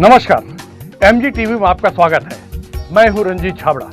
नमस्कार, MG TV में आपका स्वागत है। मैं हूं रंजीत छाबड़ा।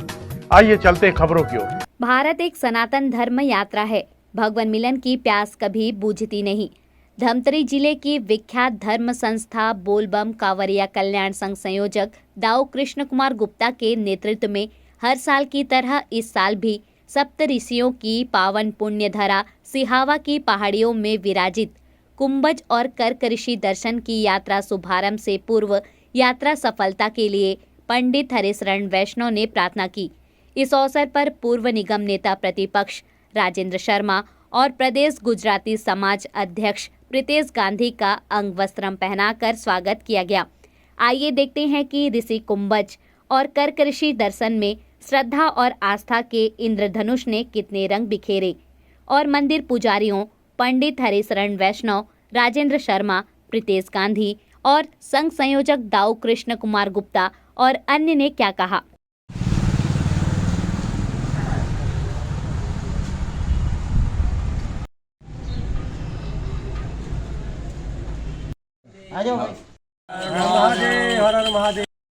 आइए चलते हैं खबरों की ओर। भारत एक सनातन धर्म यात्रा है। भगवान मिलन की प्यास कभी बूझती नहीं। धमतरी जिले की विख्यात धर्म संस्था बोलबम कांवरिया कल्याण संघ संयोजक दाऊ कृष्ण कुमार गुप्ता के नेतृत्व में हर साल की तरह इस साल भी सप्त ऋषियों की पावन पुण्य धरा सिहावा की पहाड़ियों में विराजित कुंभज और कर्क ऋषि दर्शन की यात्रा शुभारंभ से पूर्व यात्रा सफलता के लिए पंडित हरिशरण वैष्णव ने प्रार्थना की। इस अवसर पर पूर्व निगम नेता प्रतिपक्ष राजेंद्र शर्मा और प्रदेश गुजराती समाज अध्यक्ष प्रीतेश गांधी का अंग वस्त्रम पहनाकर स्वागत किया गया। आइए देखते हैं कि ऋषि कुंभज और कर्क ऋषि दर्शन में श्रद्धा और आस्था के इंद्रधनुष ने कितने रंग बिखेरे और मंदिर पुजारियों पंडित हरिशरण वैष्णव, राजेंद्र शर्मा, प्रीतेश गांधी और संघ संयोजक दाऊ कृष्ण कुमार गुप्ता और अन्य ने क्या कहा।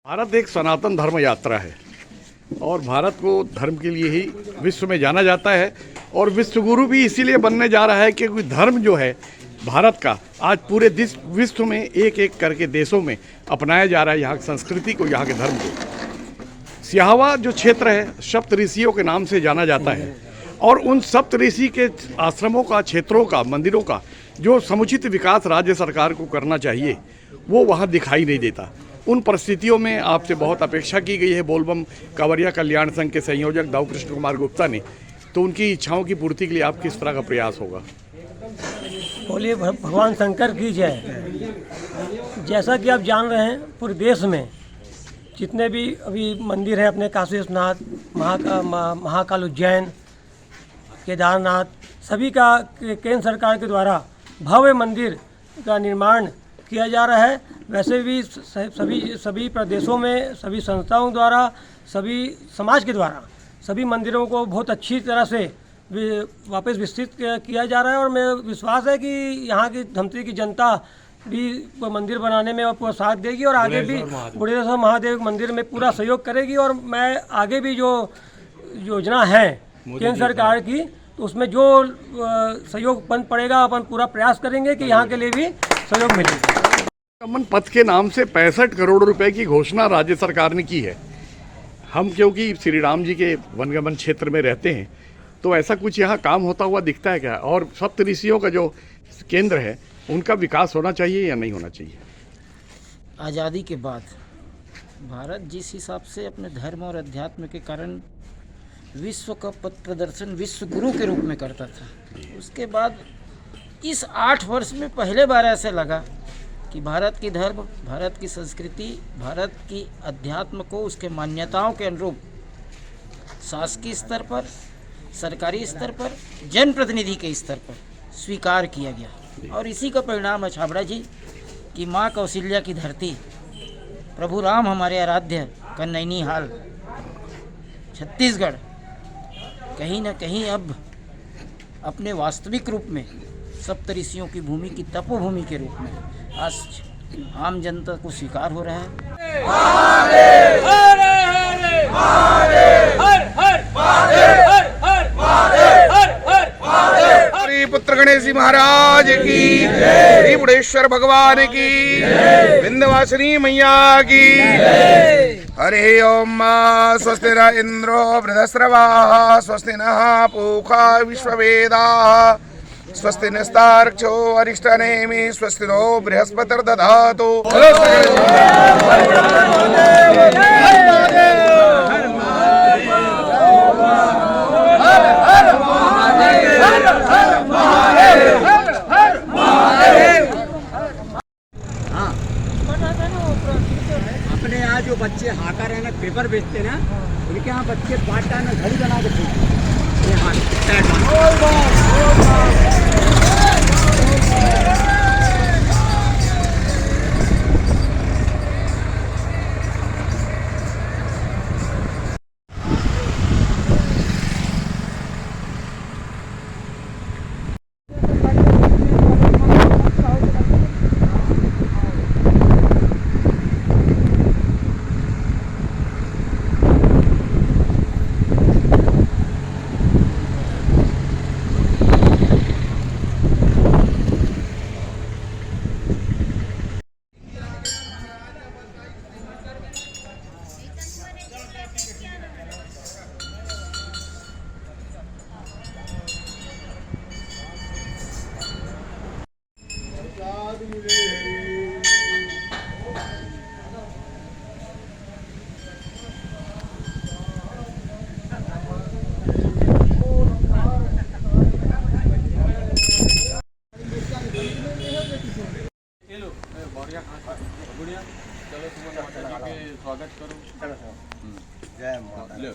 भारत एक सनातन धर्म यात्रा है और भारत को धर्म के लिए ही विश्व में जाना जाता है और विश्व गुरु भी इसीलिए बनने जा रहा है क्योंकि धर्म जो है भारत का आज पूरे विश्व में एक एक करके देशों में अपनाया जा रहा है। यहाँ की संस्कृति को, यहाँ के धर्म को। सिहावा जो क्षेत्र है सप्त ऋषियों के नाम से जाना जाता है और उन सप्त ऋषि के आश्रमों का, क्षेत्रों का, मंदिरों का जो समुचित विकास राज्य सरकार को करना चाहिए वो वहाँ दिखाई नहीं देता। उन परिस्थितियों में आपसे बहुत अपेक्षा की गई है बोलबम कांवरिया कल्याण संघ के संयोजक दाऊ कृष्ण कुमार गुप्ता ने, तो उनकी इच्छाओं की पूर्ति के लिए आप किस तरह का प्रयास होगा? बोलिए भगवान शंकर की जय। जैसा कि आप जान रहे हैं पूरे देश में जितने भी अभी मंदिर हैं अपने काशी विश्वनाथ, महाकाल उज्जैन, केदारनाथ, सभी का केंद्र सरकार के द्वारा भव्य मंदिर का निर्माण किया जा रहा है। वैसे भी सभी प्रदेशों में सभी संस्थाओं द्वारा, सभी समाज के द्वारा सभी मंदिरों को बहुत अच्छी तरह से वापस विकसित किया जा रहा है और मैं विश्वास है कि यहाँ की धमतरी की जनता भी मंदिर बनाने में पूरा साथ देगी और आगे भी बुढ़ेश्वर महादेव मंदिर में पूरा सहयोग करेगी। और मैं आगे भी जो योजना है केंद्र सरकार की तो उसमें जो सहयोग बन पड़ेगा अपन पूरा प्रयास करेंगे कि यहाँ के लिए भी सहयोग मिलेगा। अमन पथ के नाम से 65 करोड़ रुपए की घोषणा राज्य सरकार ने की है। हम क्योंकि श्री राम जी के वनगमन क्षेत्र में रहते हैं तो ऐसा कुछ यहाँ काम होता हुआ दिखता है क्या? और सप्त ऋषियों का जो केंद्र है उनका विकास होना चाहिए या नहीं होना चाहिए? आज़ादी के बाद भारत जिस हिसाब से अपने धर्म और अध्यात्म के कारण विश्व का पथ प्रदर्शन विश्व गुरु के रूप में करता था, उसके बाद इस 8 वर्ष में पहले बार ऐसे लगा कि भारत की धर्म, भारत की संस्कृति, भारत की अध्यात्म को उसके मान्यताओं के अनुरूप शासकीय स्तर पर, सरकारी स्तर पर, जनप्रतिनिधि के स्तर पर स्वीकार किया गया। और इसी का परिणाम है छाबड़ा जी कि माँ कौशल्या की धरती, प्रभु राम हमारे आराध्य का नैनीहाल छत्तीसगढ़ कहीं न कहीं अब अपने वास्तविक रूप में सप्त ऋषियों की भूमि की तपोभूमि के रूप में आज आम जनता को स्वीकार हो रहा है। श्री पुत्र गणेश जी महाराज की, श्री बुढ़ेश्वर भगवान की, विंध्यवासिनी मैया की। हरि ओम। स्वस्ति न इंद्रो वृधस्रवाः, स्वस्ति नः पूषा विश्ववेदाः, स्वस्ति नस्तार्क्ष्यो अरिष्टनेमि, स्वस्ति नो बृहस्पतिर्दधातु। अपने यहाँ जो बच्चे हाकर है ना, पेपर बेचते ना, उनके यहाँ बच्चे पार्ट टाइम घड़ी बना के बोलो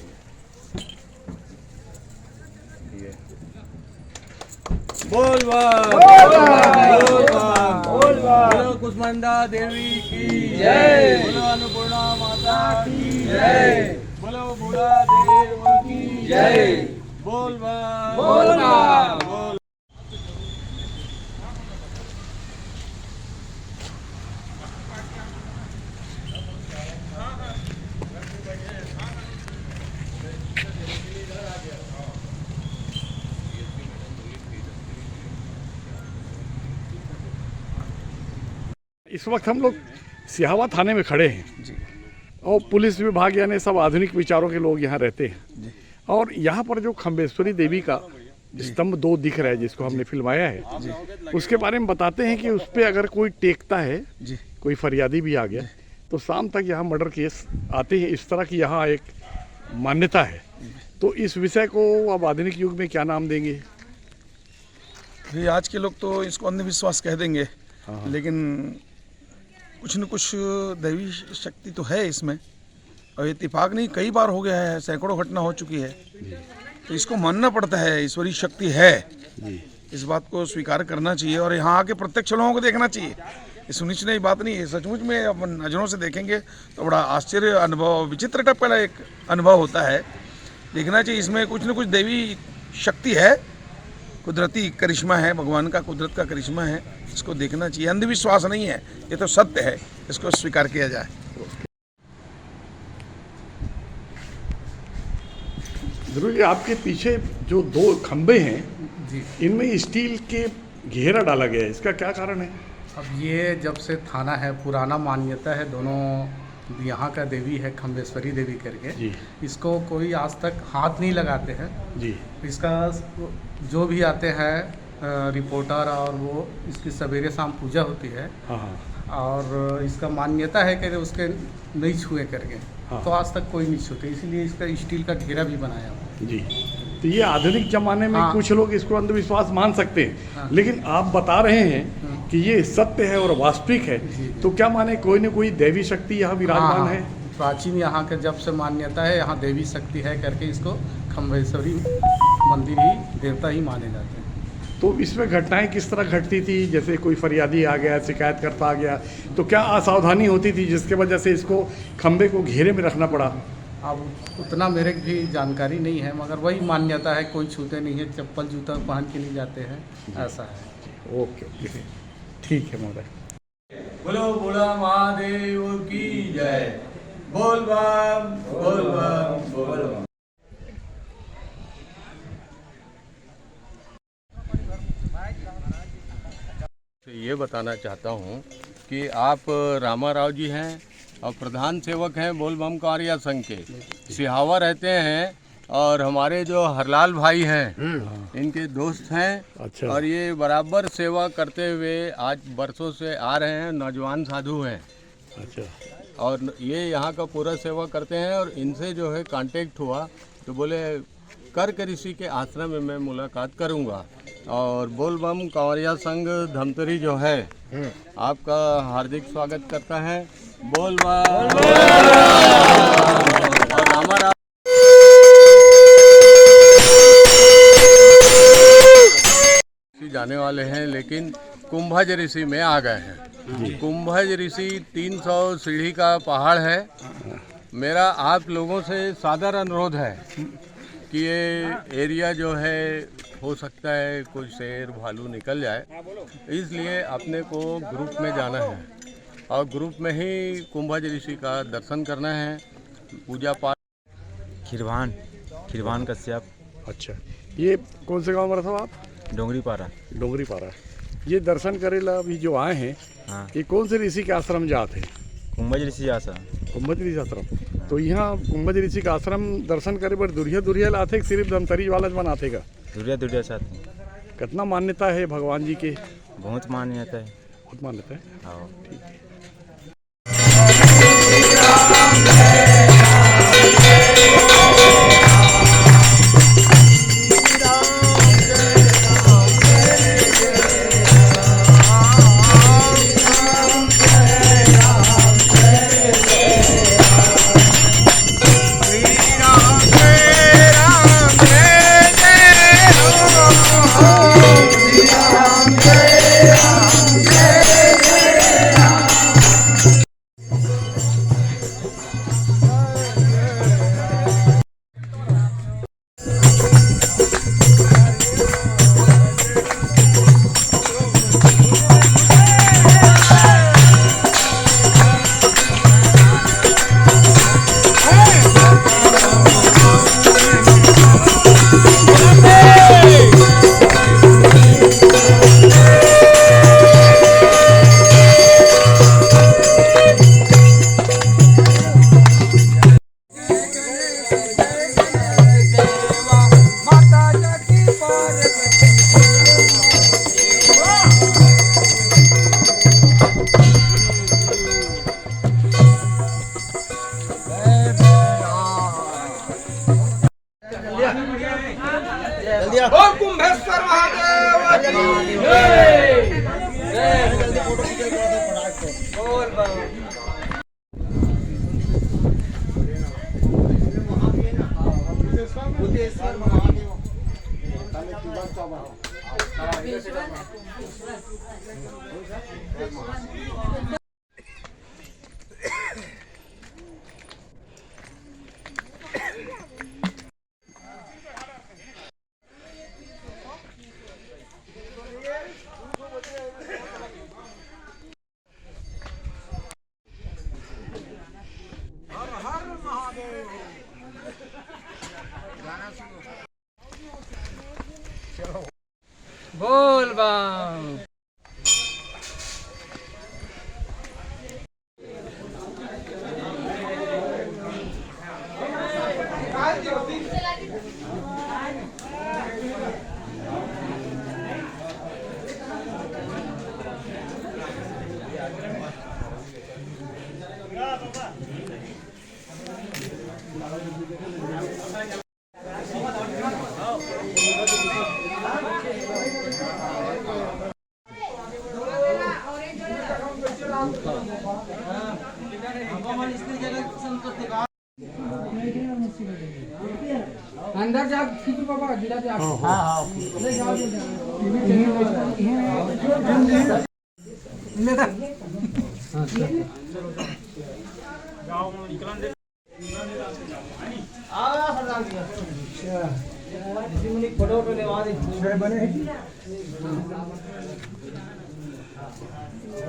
कुष्मांडा देवी की जय, बोलो अन्नपूर्णा माता की जय, बोलो बूढ़ा देव की जय, बोल बोल। इस वक्त हम लोग सिहावा थाने में खड़े हैं और पुलिस विभाग यानी सब आधुनिक विचारों के लोग यहाँ रहते हैं और यहाँ पर जो खम्बेश्वरी देवी का स्तंभ 2 दिख रहा है जिसको हमने फिल्माया है उसके बारे में बताते हैं कि उस पर अगर कोई टेकता है कोई फरियादी भी आ गया तो शाम तक यहाँ मर्डर केस आते हैं। इस तरह की यहाँ एक मान्यता है। तो इस विषय को अब आधुनिक युग में क्या नाम देंगे? ये आज के लोग तो इसको अंधविश्वास कह देंगे, लेकिन कुछ न कुछ दैवी शक्ति तो है इसमें और इत्तेफाक नहीं कई बार हो गया है, सैकड़ों घटना हो चुकी है, तो इसको मानना पड़ता है। ईश्वरीय शक्ति है, इस बात को स्वीकार करना चाहिए और यहाँ आके प्रत्यक्ष लोगों को देखना चाहिए। ये सुनिश्चित नई बात नहीं है, सचमुच में अपन नज़रों से देखेंगे तो बड़ा आश्चर्य अनुभव, विचित्र टाइप का एक अनुभव होता है। देखना चाहिए, इसमें कुछ न कुछ दैवी शक्ति है, कुदरती करिश्मा है, भगवान का कुदरत का करिश्मा है, इसको देखना चाहिए। अंधविश्वास नहीं है, ये तो सत्य है, इसको स्वीकार किया जाए। ध्रुव जी, आपके पीछे जो 2 खंबे हैं इनमें स्टील के घेरा डाला गया है, इसका क्या कारण है? अब ये जब से थाना है, पुराना मान्यता है, दोनों यहाँ का देवी है खम्बेश्वरी देवी करके जी। इसको कोई आज तक हाथ नहीं लगाते हैं जी। इसका जो भी आते हैं रिपोर्टर और वो इसकी सवेरे शाम पूजा होती है। हाँ। और इसका मान्यता है कि उसके नहीं छुए करके तो आज तक कोई नहीं छूते, इसीलिए इसका स्टील का घेरा भी बनाया हुआ जी। तो ये आधुनिक जमाने में कुछ लोग इसको अंधविश्वास मान सकते हैं, लेकिन आप बता रहे हैं कि ये सत्य है और वास्तविक है, तो क्या माने कोई न कोई दैवी शक्ति यहाँ विराजमान है? प्राचीन यहाँ के जब से मान्यता है, यहाँ देवी शक्ति है करके इसको खम्बेश्वरी मंदिर ही देवता ही माने जाते हैं। तो इसमें घटनाएं किस तरह घटती थी? जैसे कोई फरियादी आ गया, शिकायत करता आ गया, तो क्या असावधानी होती थी जिसके वजह से इसको खंबे को घेरे में रखना पड़ा? अब उतना मेरे भी जानकारी नहीं है, मगर वही मान्यता है, कोई छूते नहीं है, चप्पल जूता पहन के नहीं जाते हैं, ऐसा है। ओके, ठीक है महोदय। बोलो बूढ़ा महादेव की जय, बोल बम बोल बम बोल बम। ये बताना चाहता हूँ कि आप रामाराव जी हैं और प्रधान सेवक हैं बोल बम कार्य संघ के, सिहावा रहते हैं और हमारे जो हरलाल भाई हैं इनके दोस्त हैं। अच्छा। और ये बराबर सेवा करते हुए आज बरसों से आ रहे हैं, नौजवान साधु हैं। अच्छा। और ये यहाँ का पूरा सेवा करते हैं और इनसे जो है कांटेक्ट हुआ तो बोले कर्क ऋषि के आश्रम में मैं मुलाकात करूँगा। और बोल बम कांवरिया संघ धमतरी जो है आपका हार्दिक स्वागत करता है। बोल बम। और हमारा जाने वाले हैं, लेकिन कुंभज ऋषि में आ गए हैं। कुंभज ऋषि 300 सीढ़ी का पहाड़ है। मेरा आप लोगों से सादर अनुरोध है कि ये एरिया जो है हो सकता है कोई शेर भालू निकल जाए, इसलिए अपने को ग्रुप में जाना है और ग्रुप में ही कुंभज ऋषि का दर्शन करना है, पूजा पाठ। खिरवान कश्यप। अच्छा, ये कौन से गांव में रहते हो आप? डोंगरी पारा। ये दर्शन करेला अभी जो आए हैं, हाँ। ये कौन से ऋषि के आश्रम जाते हैं? कुंभज ऋषि आश्रम। कुंभज ऋषि आश्रम। तो यहाँ कुंभज ऋषि का आश्रम दर्शन करे पर दुरिया लाते सिर्फ धमतरी वाला जमान आते का? दुरिया साथ। कितना मान्यता है भगवान जी के? बहुत मान्यता है। बहुत मान्यता है। हाँ। ठीक है। बोल बम। अंदर जा खींच बाबा गिरा दे। हाँ ले जाओ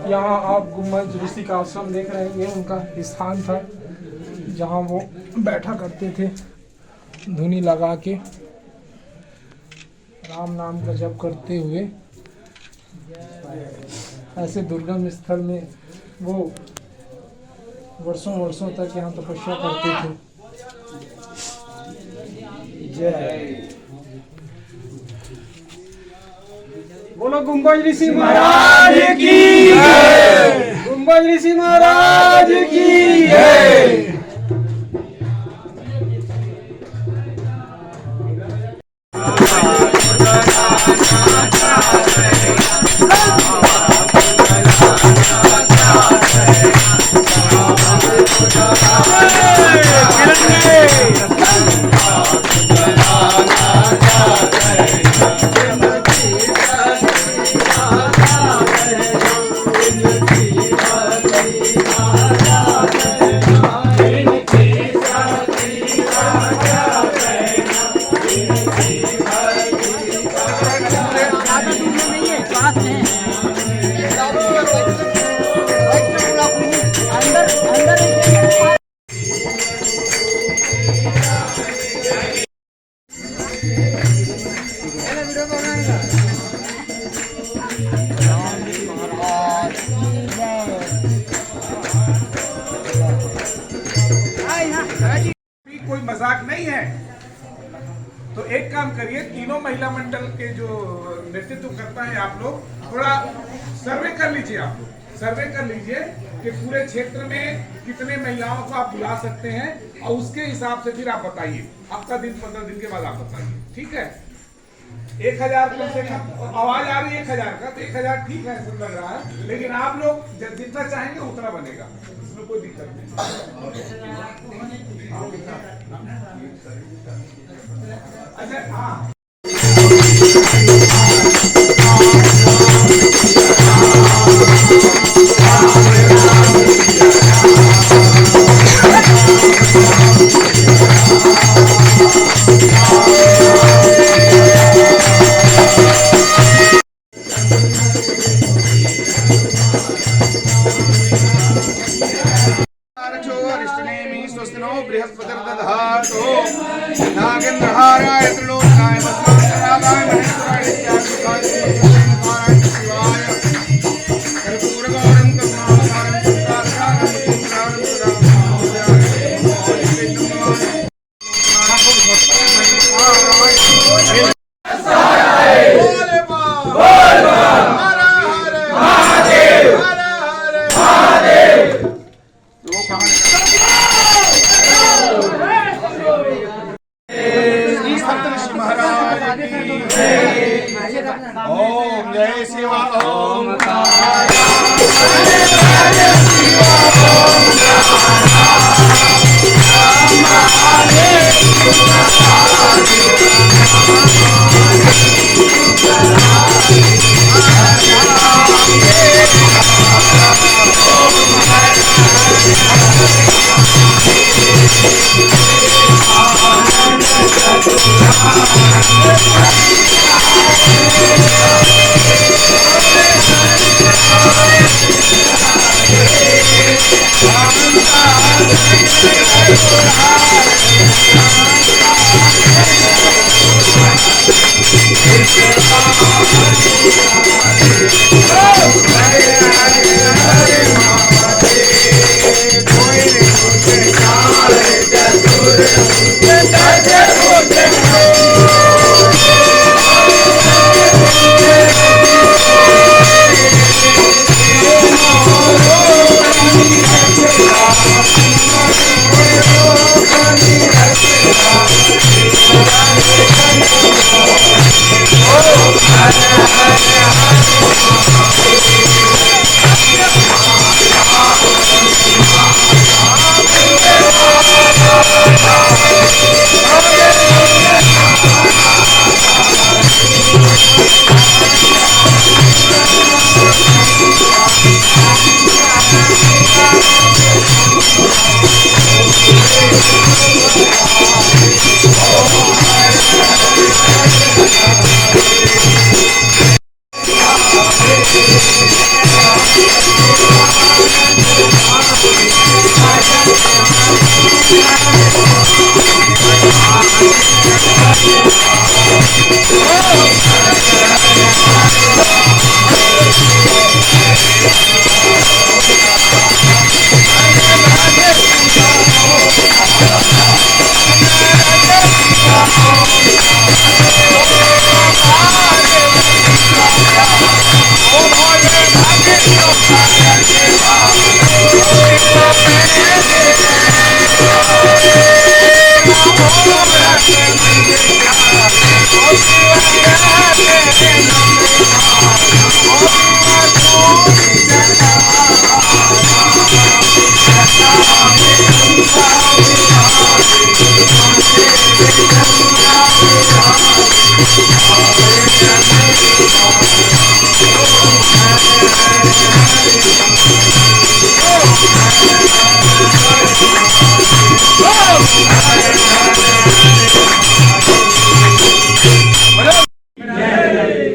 यहाँ आप गुम्बद ऋषि का आश्रम देख रहे हैं। ये उनका स्थान था जहाँ वो बैठा करते थे धुनी लगा के राम नाम का जप करते हुए। ऐसे दुर्गम स्थल में वो वर्षों वर्षों तक यहाँ तपस्या करते थे। जय बोलो गुम्बद ऋषि महाराज की जय। गुम्बद ऋषि महाराज की जय। कोई मजाक नहीं है। तो एक काम करिए, तीनों महिला मंडल के जो नेतृत्व करता है आप लोग थोड़ा सर्वे कर लीजिए। आप लोग सर्वे कर लीजिए कि पूरे क्षेत्र में कितने महिलाओं को आप बुला सकते हैं और उसके हिसाब से फिर आप बताइए। हफ्ता दिन 15 दिन के बाद आप बताइए, ठीक है। 1000 कम से कम आवाज आ रही है 1000 का, तो 1000 ठीक है, ऐसा लग रहा है। लेकिन आप लोग जितना चाहेंगे उतना बनेगा, इसमें कोई दिक्कत नहीं। अच्छा हाँ,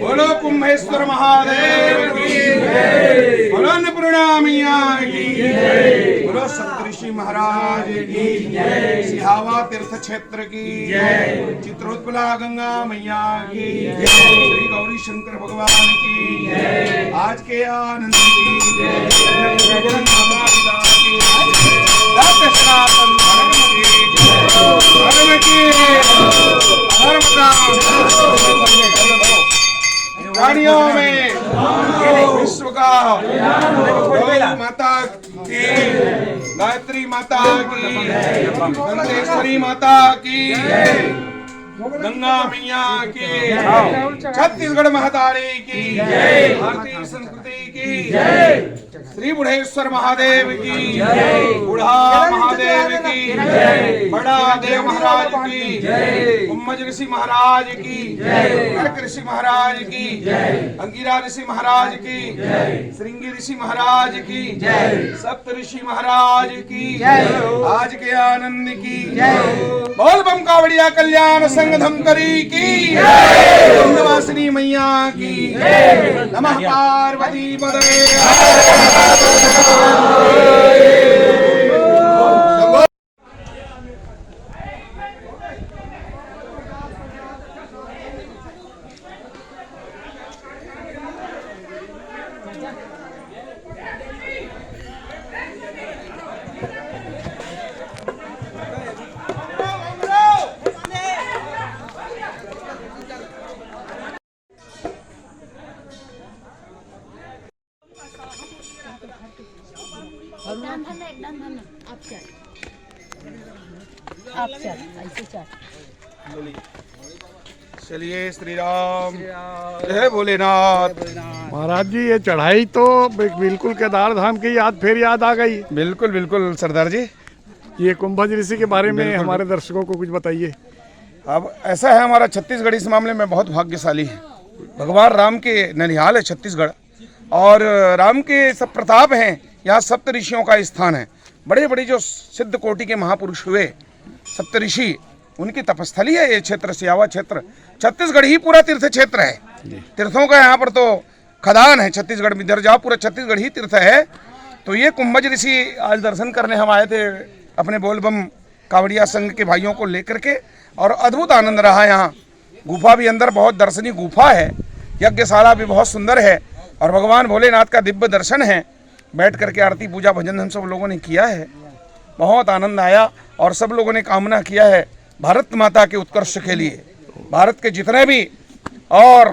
बोलो कुंभेश्वर महादेव की जय, बोलो अन्नपूर्णा मैया की जय, बोलो सप्तऋषि महाराज की जय, सिहावा तीर्थ क्षेत्र की जय, चित्रोत्पला गंगा मैया की जय, श्री गौरी शंकर भगवान की जय, आज के आनंद की जय, माता पिता की जय, सत्य सनातन धर्म की जय, धर्म का प्राणियों में विश्व का गौ माता की, गायत्री माता की, दंतेश्वरी माता की, गंगा मैया की, छत्तीसगढ़ महातारी की, भारतीय संस्कृति की, श्री बुढ़ेश्वर महादेव की, बूढ़ा महादेव की, बड़ा देव महाराज की, उम्मज ऋषि महाराज की, कर्क ऋषि महाराज की, अंगिरा ऋषि महाराज की, श्रृंगी ऋषि महाराज की, सप्त ऋषि महाराज की, आज के आनंद की, बोल बम कावड़िया कल्याण संघ धमकरी की, वासिनी मैया की, नमः पार्वती पदे। चलिए श्री राम जय भोलेनाथ। महाराज जी ये चढ़ाई तो बिल्कुल केदार धाम की फिर याद आ गई। बिल्कुल बिल्कुल सरदार जी, ये कुंभज ऋषि के बारे में हमारे दर्शकों को कुछ बताइए। अब ऐसा है, हमारा छत्तीसगढ़ इस मामले में बहुत भाग्यशाली है। भगवान राम के ननिहाल है छत्तीसगढ़, और राम के सब प्रताप हैं। यहाँ सप्त ऋषियों का स्थान है। बड़े बड़े जो सिद्ध कोटि के महापुरुष हुए सप्त ऋषि, उनकी तपस्थली है ये क्षेत्र, सियावा क्षेत्र। छत्तीसगढ़ ही पूरा तीर्थ क्षेत्र है, तीर्थों का यहाँ पर तो खदान है छत्तीसगढ़ में। इधर जाओ पूरा छत्तीसगढ़ ही तीर्थ है। तो ये कुंभज ऋषि आज दर्शन करने हम आए थे अपने बोलबम कावड़िया संघ के भाइयों को लेकर के, और अद्भुत आनंद रहा। यहाँ गुफा भी अंदर बहुत दर्शनीय गुफा है, यज्ञशाला भी बहुत सुंदर है, और भगवान भोलेनाथ का दिव्य दर्शन है। बैठ करके आरती पूजा भजन हम सब लोगों ने किया है, बहुत आनंद आया। और सब लोगों ने कामना किया है भारत माता के उत्कर्ष के लिए भारत के जितने भी और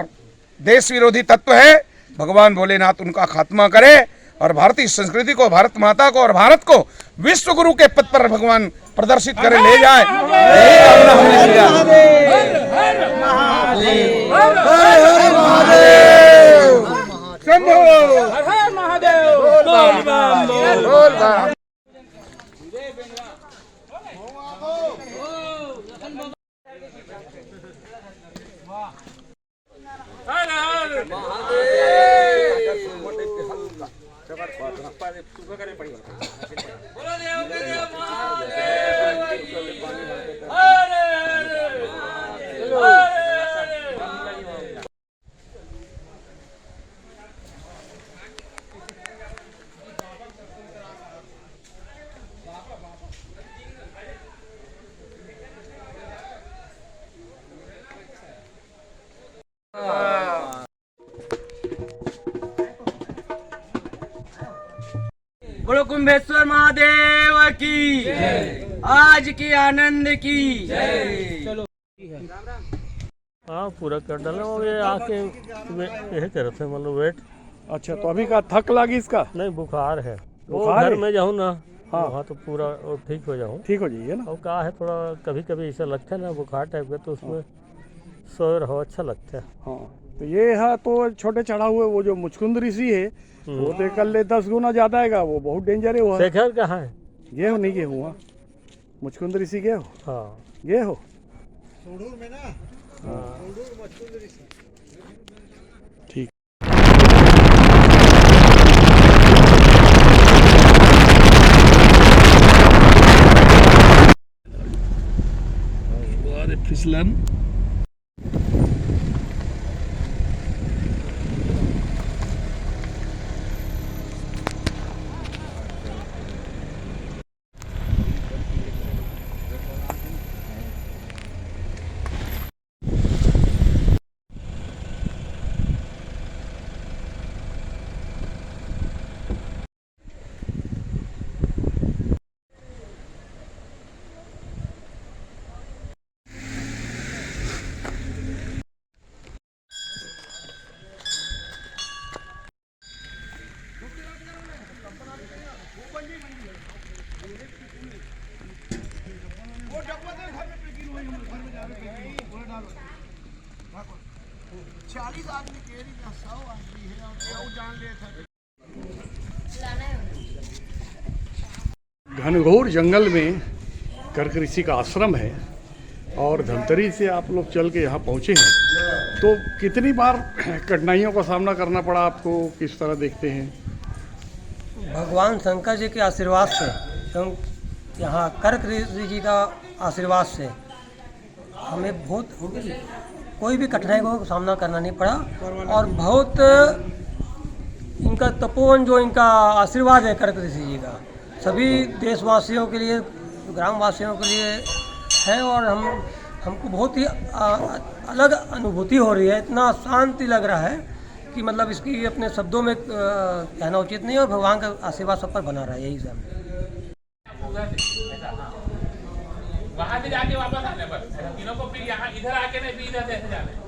देश विरोधी तत्व है, भगवान भोलेनाथ उनका खात्मा करे और भारतीय संस्कृति को, भारत माता को और भारत को विश्व गुरु के पद पर भगवान प्रदर्शित करे, ले जाए। यही कामना हमने किया। बोलो कुंभेश्वर महादेव की, आज की आनंद की। चलो हाँ, पूरा कर डाला और ये आके यही कर रहे थे, मतलब वेट। अच्छा, तो अभी का थक लगी इसका? नहीं, बुखार है। बुखार घर है? में जाऊँ ना, हाँ। वहाँ तो पूरा और ठीक हो जाऊँ। ठीक हो जाइए ना। और कहा है थोड़ा कभी कभी ऐसा लगता है ना बुखार टाइप का, तो उसमें सोए रहो, अच्छा लगता है। हाँ, तो ये है तो छोटे चढ़ा हुए वो जो मुचकुंद ऋषि है वो तो कर ले 10 गुना ज्यादा है, वो बहुत डेंजर है। वो शेखर कहाँ है? ये हो नहीं गए हुआ मुचकुंद ऋषि गए हो? हाँ, ये हो में ना। ठीक। फिसलन घनघोर जंगल में कर्क ऋषि का आश्रम है और धमतरी से आप लोग चल के यहाँ पहुँचे हैं, तो कितनी बार कठिनाइयों का सामना करना पड़ा आपको, किस तरह देखते हैं? भगवान शंकर जी के आशीर्वाद से एवं यहाँ कर्क ऋषि जी का आशीर्वाद से हमें बहुत कोई भी कठिनाई का सामना करना नहीं पड़ा और बहुत इनका तपोवन जो इनका आशीर्वाद है कर्क ऋषि जी का सभी देशवासियों के लिए, ग्रामवासियों के लिए है और हमको बहुत ही अलग अनुभूति हो रही है। इतना शांति लग रहा है कि मतलब इसकी अपने शब्दों में कहना उचित नहीं, और भगवान का आशीर्वाद सब पर बना रहा है। यही सब वहाँ से जाके वापस आने पर तीनों को फिर यहाँ इधर आके नहीं, फिर इधर जैसे जाने।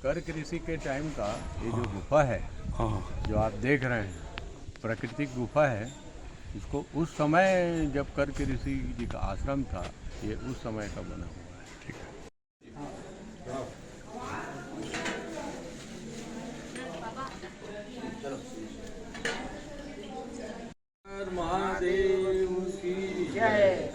कर्क ऋषि के टाइम का ये जो गुफा है, हाँ, जो आप देख रहे हैं, प्राकृतिक गुफा है। इसको उस समय जब कर्क ऋषि जी का आश्रम था, ये उस समय का बना हुआ है। ठीक है। महादेव की जय।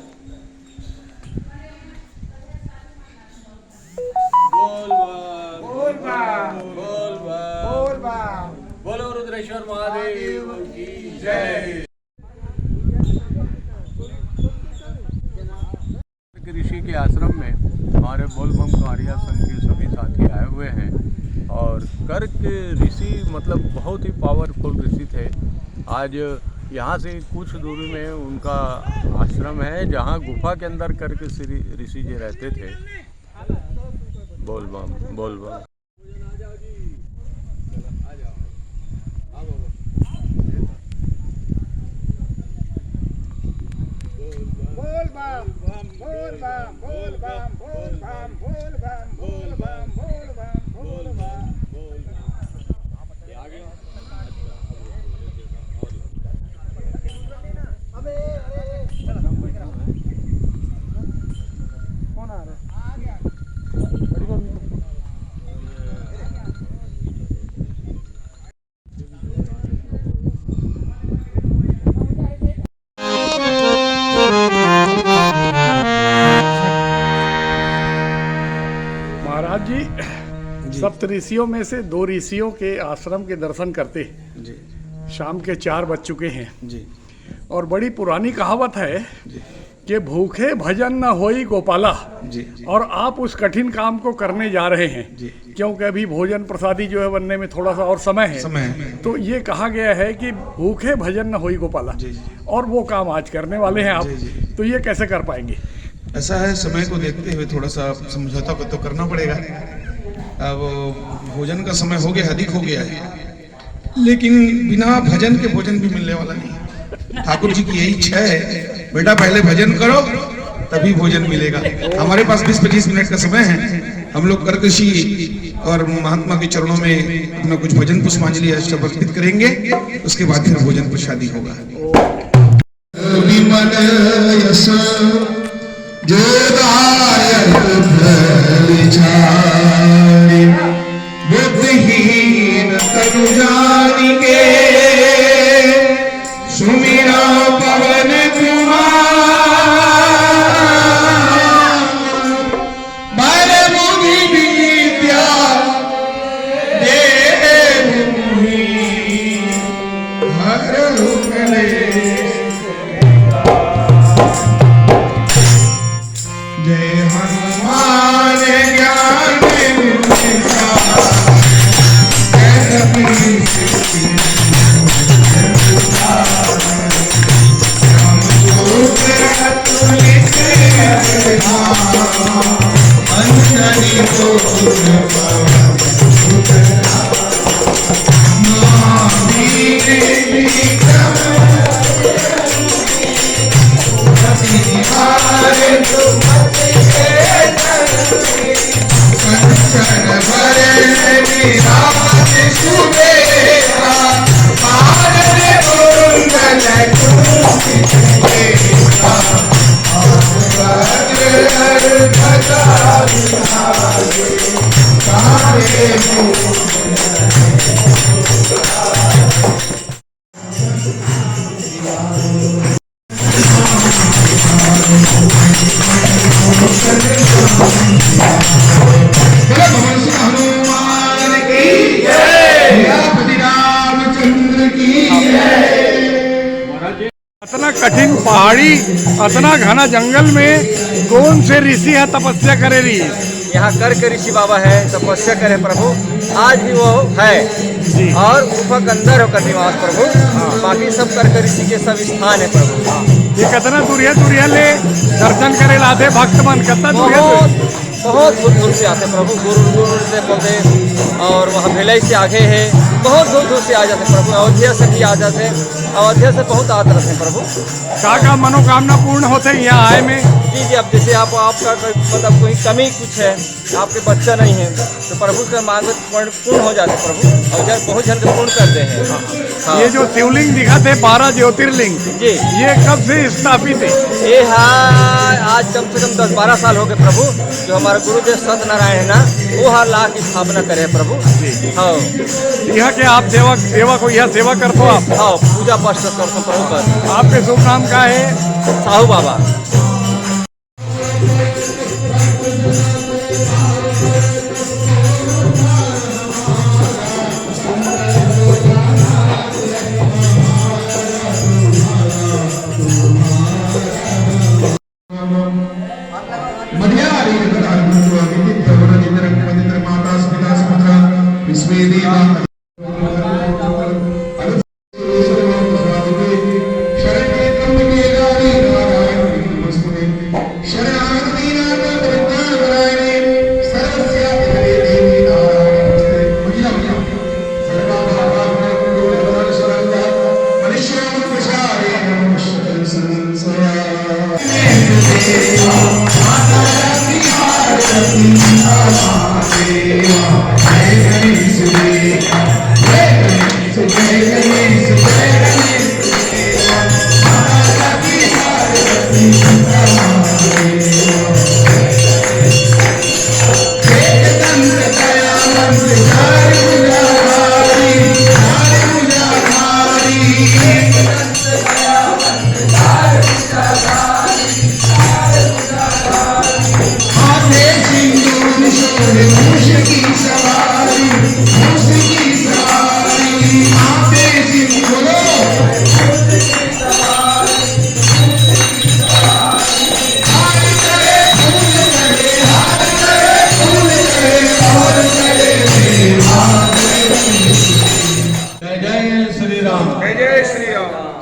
बोलो रुद्रेश्वर महादेव की जय। ऋषि के आश्रम में हमारे बोलबम कारिया संघ के सभी साथी आए हुए हैं और कर्क ऋषि मतलब बहुत ही पावरफुल ऋषि थे। आज यहाँ से कुछ दूरी में उनका आश्रम है, जहाँ गुफा के अंदर कर्क ऋषि जी रहते थे। बोलबम बोलबम। महाराज जी, सप्त ऋषियों में से 2 ऋषियों के आश्रम के दर्शन करते जी शाम के 4 बज चुके हैं जी। और बड़ी पुरानी कहावत है कि भूखे भजन न होई गोपाला जी। और आप उस कठिन काम को करने जा रहे हैं जी। क्योंकि अभी भोजन प्रसादी जो है बनने में थोड़ा सा और समय है। तो ये कहा गया है कि भूखे भजन न होई गोपाला, और वो काम आज करने वाले हैं आप। तो ये कैसे कर पाएंगे? ऐसा है, समय को देखते हुए थोड़ा सा समझौता को तो करना पड़ेगा। अब भोजन का समय हो गया, अधिक हो गया है, लेकिन बिना भजन के भोजन भी मिलने वाला नहीं। ठाकुर जी की यही इच्छा है, बेटा पहले भजन करो तभी भोजन मिलेगा। हमारे पास 20-25 मिनट का समय है। हम लोग कर्क ऋषि और महात्मा के चरणों में अपना कुछ भजन पुष्पांजलि अर्पित करेंगे, उसके बाद फिर भोजन प्रसादी होगा। बुद्धिहीन तनु जानि के सुमिरा पवन कुमार, बर मुनि विद्या देव मुहि हर हुकले। जय हनुमान ज्ञान इतना कठिन पहाड़ी, इतना घना जंगल में कौन से ऋषि है तपस्या करे रही? यहाँ कर्क ऋषि बाबा है, तपस्या करे प्रभु। आज भी वो है और गुफा के अंदर होकर निवास प्रभु। बाकी सब कर्क ऋषि के सब स्थान है प्रभु। ये कितना दूरिया ले दर्शन करे लाते भक्त मन? कितना बहुत दूर से आते प्रभु। गुरु से बोलते और वहाँ भिलाई से आगे है, बहुत दूर से आ जाते प्रभु। अयोध्या से भी आ जाते अयोध्या से बहुत आदरत हैं प्रभु। का मनोकामना पूर्ण होते हैं यहाँ आए में? जी अब जैसे आपका मतलब कोई कमी कुछ है, आपके बच्चा नहीं है, तो प्रभु से मांगे पूर्ण हो जाते प्रभु, और बहुत जल्द पूर्ण करते हैं। हाँ। ये जो शिवलिंग दिखा थे 12 ज्योतिर्लिंग जी, ये कब से स्थापित है? ये हाँ आज कम से कम 10-12 साल हो गए प्रभु। जो हमारे गुरुदेव सत्यनारायण है ना, वो हर लाख की स्थापना करे प्रभु। हाँ, यहाँ के आप सेवा को यह सेवा करते हो आप? हाँ, पूजा पाठ करते हो प्रभु पर। आपके शुभ नाम क्या है? साहू बाबा।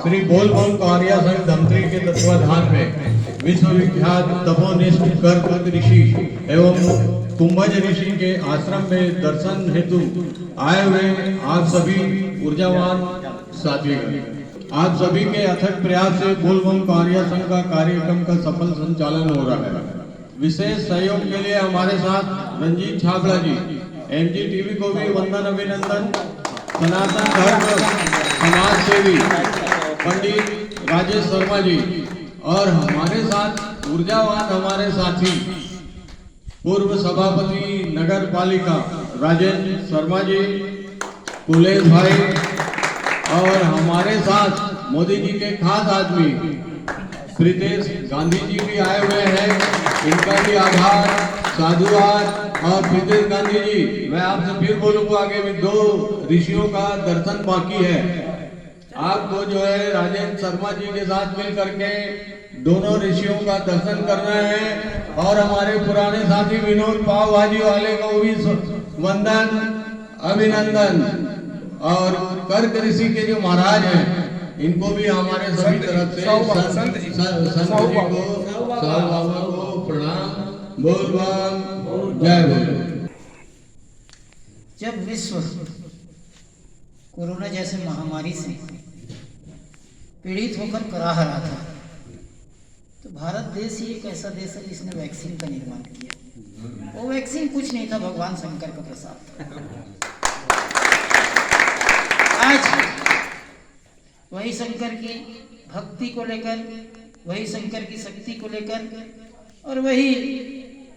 श्री बोलबम कावरिया संघ धमतरी के तत्वाधान में विश्वविख्यात तपोनिष्ठ कर्क ऋषि एवं कुंभज ऋषि के आश्रम में दर्शन हेतु आए हुए आप सभी ऊर्जावान साथीगण, आप सभी के अथक प्रयास से बोलबम कावरिया संघ का कार्यक्रम का सफल संचालन हो रहा है। विशेष सहयोग के लिए हमारे साथ रंजीत छाबड़ा जी, MG TV को भी वंदन अभिनंदन। सनातन धर्म समाज सेवी पंडित राजेश शर्मा जी और हमारे साथ ऊर्जावान हमारे साथी पूर्व सभापति नगर पालिका राजेंद्र शर्मा जी, कुलेश भाई और हमारे साथ मोदी जी के खास आदमी प्रीतेश गांधी जी भी आए हुए हैं। इनका भी आभार साधुवाद। और प्रीतेश गांधी जी, मैं आपसे फिर बोलूंगा आगे में 2 ऋषियों का दर्शन बाकी है। आपको जो है राजेंद्र शर्मा जी के साथ मिल करके दोनों ऋषियों का दर्शन करना है। और हमारे पुराने साथी विनोद पाव भाजी वाले को भी वंदन अभिनंदन। और कर्क ऋषि के जो महाराज हैं इनको भी हमारे सभी तरफ से संत जी को, साहू बाबा को प्रणाम। बोल बम जय बोल। जब विश्व कोरोना जैसे महामारी से पीड़ित होकर कराह रहा था, तो भारत देश ही एक ऐसा देश है जिसने वैक्सीन का निर्माण किया। वो वैक्सीन कुछ नहीं था, भगवान शंकर का प्रसाद था। आज वही शंकर की भक्ति को लेकर, वही शंकर की शक्ति को लेकर और वही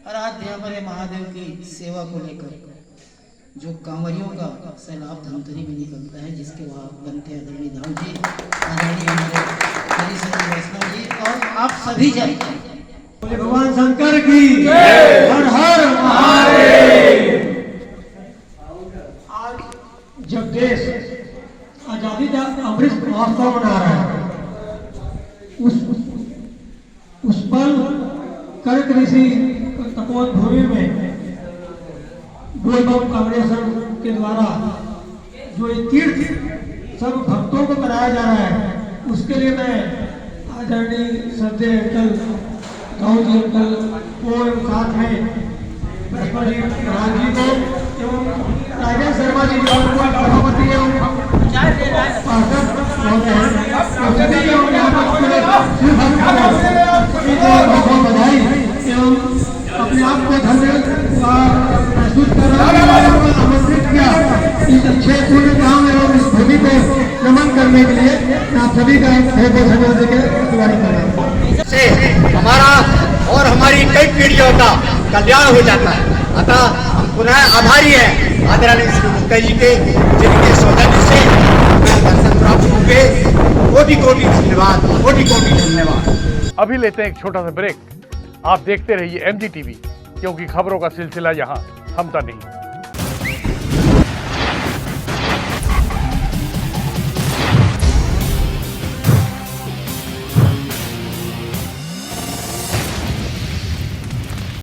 आराध्य हमारे महादेव की सेवा को लेकर जो कांवरियों का सैलाब धमतरी में निकलता है, जिसके वहाँ बनते आदरणीय धाम जी, आदरणीय हमारे हरिशंकर वैष्णव जी और आप सभी जन भगवान शंकर की हर हर महादेव। आज जब देश आजादी का अमृत महोत्सव मना रहा है, उस पल कर्क ऋषि तपोवन भूमि में बोलबम कावरिया संघ के द्वारा जो ये तीर्थ सब भक्तों को कराया जा रहा है, उसके लिए मैं आदरणीय श्रद्धेय अंकल गाँव जी अंकल और साथ में बृहस्पति महाराज जी को एवं राजेश शर्मा जी सभापति एवं बधाई एवं अपने आप को धन्य महसूस कर रहा हूं, आमंत्रित किया इस अच्छे पूर्ण काम एवं इस भूमि को नमन करने के लिए आप सभी का बहुत धन्यवाद देकर गुजारिश कर रहा हूँ। से हमारा और हमारी कई पीढ़ियों का कल्याण हो जाता है। अतः हम पुनः आभारी हैं आदरणीय श्री मुक्ता जी के, जिनके सौजन्य से दर्शन प्राप्त होंगे। कोटि कोटि धन्यवाद, कोटि कोटि धन्यवाद। अभी लेते हैं एक छोटा सा ब्रेक। आप देखते रहिए MG TV, क्योंकि खबरों का सिलसिला यहाँ थमता नहीं।